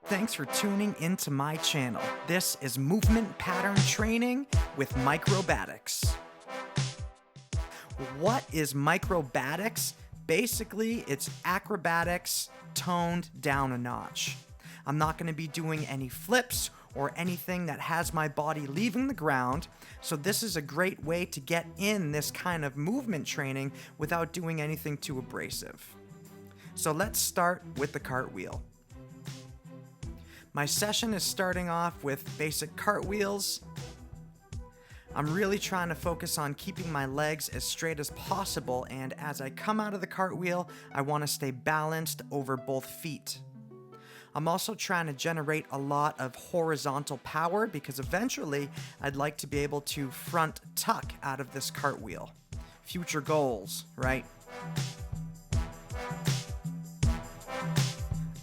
Thanks for tuning into my channel. This is movement pattern training with Microbatics. What is Microbatics? Basically, it's acrobatics toned down a notch. I'm not going to be doing any flips or anything that has my body leaving the ground, so this is a great way to get in this kind of movement training without doing anything too abrasive. So let's start with the cartwheel. My session is starting off with basic cartwheels. I'm really trying to focus on keeping my legs as straight as possible, and as I come out of the cartwheel, I want to stay balanced over both feet. I'm also trying to generate a lot of horizontal power because eventually I'd like to be able to front tuck out of this cartwheel. Future goals, right?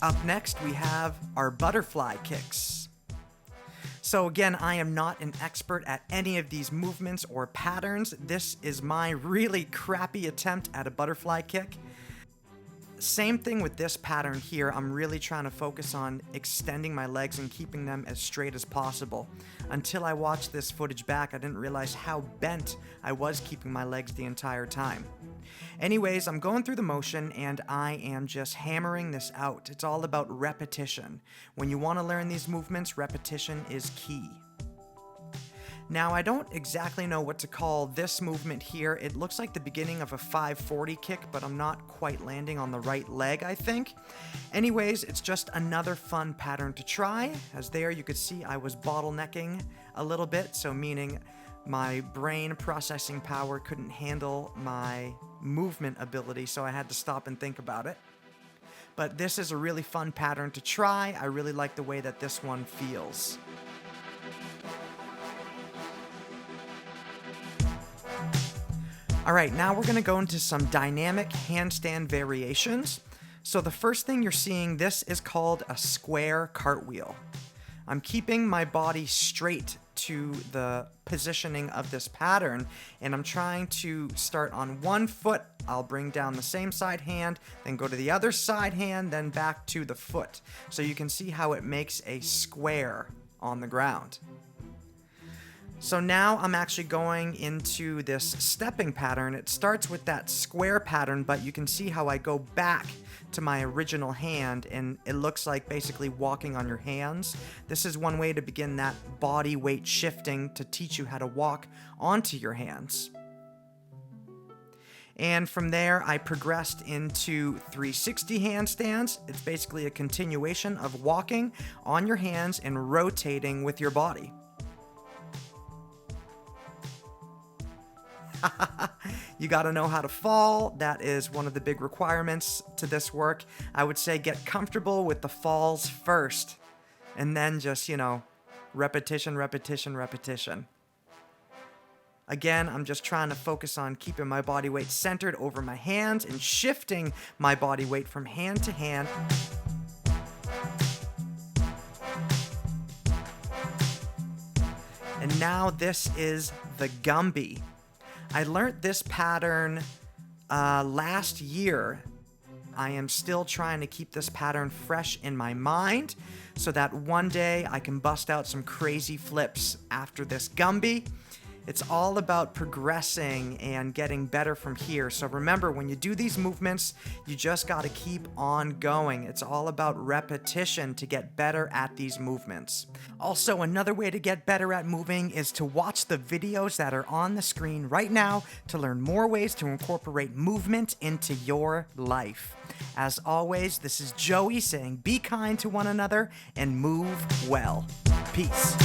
Up next, we have our butterfly kicks. So again, I am not an expert at any of these movements or patterns. This is my really crappy attempt at a butterfly kick. Same thing with this pattern here. I'm really trying to focus on extending my legs and keeping them as straight as possible. Until I watched this footage back, I didn't realize how bent I was keeping my legs the entire time. Anyways, I'm going through the motion and I am just hammering this out. It's all about repetition. When you want to learn these movements, repetition is key. Now, I don't exactly know what to call this movement here. It looks like the beginning of a 540 kick, but I'm not quite landing on the right leg, I think. Anyways, it's just another fun pattern to try. As there you could see, I was bottlenecking a little bit, so meaning my brain processing power couldn't handle my movement ability, so I had to stop and think about it. But this is a really fun pattern to try. I really like the way that this one feels. Alright, now we're going to go into some dynamic handstand variations. So the first thing you're seeing, this is called a square cartwheel. I'm keeping my body straight to the positioning of this pattern, and I'm trying to start on one foot. I'll bring down the same side hand, then go to the other side hand, then back to the foot. So you can see how it makes a square on the ground. So now I'm actually going into this stepping pattern. It starts with that square pattern, but you can see how I go back to my original hand, and it looks like basically walking on your hands. This is one way to begin that body weight shifting to teach you how to walk onto your hands. And from there, I progressed into 360 handstands. It's basically a continuation of walking on your hands and rotating with your body. You gotta know how to fall. That is one of the big requirements to this work. I would say get comfortable with the falls first, and then just, repetition, repetition, repetition. Again, I'm just trying to focus on keeping my body weight centered over my hands and shifting my body weight from hand to hand. And now this is the Gumby. I learned this pattern last year. I am still trying to keep this pattern fresh in my mind so that one day I can bust out some crazy flips after this Gumby. It's all about progressing and getting better from here. So remember, when you do these movements, you just got to keep on going. It's all about repetition to get better at these movements. Also, another way to get better at moving is to watch the videos that are on the screen right now to learn more ways to incorporate movement into your life. As always, this is Joey saying be kind to one another and move well. Peace.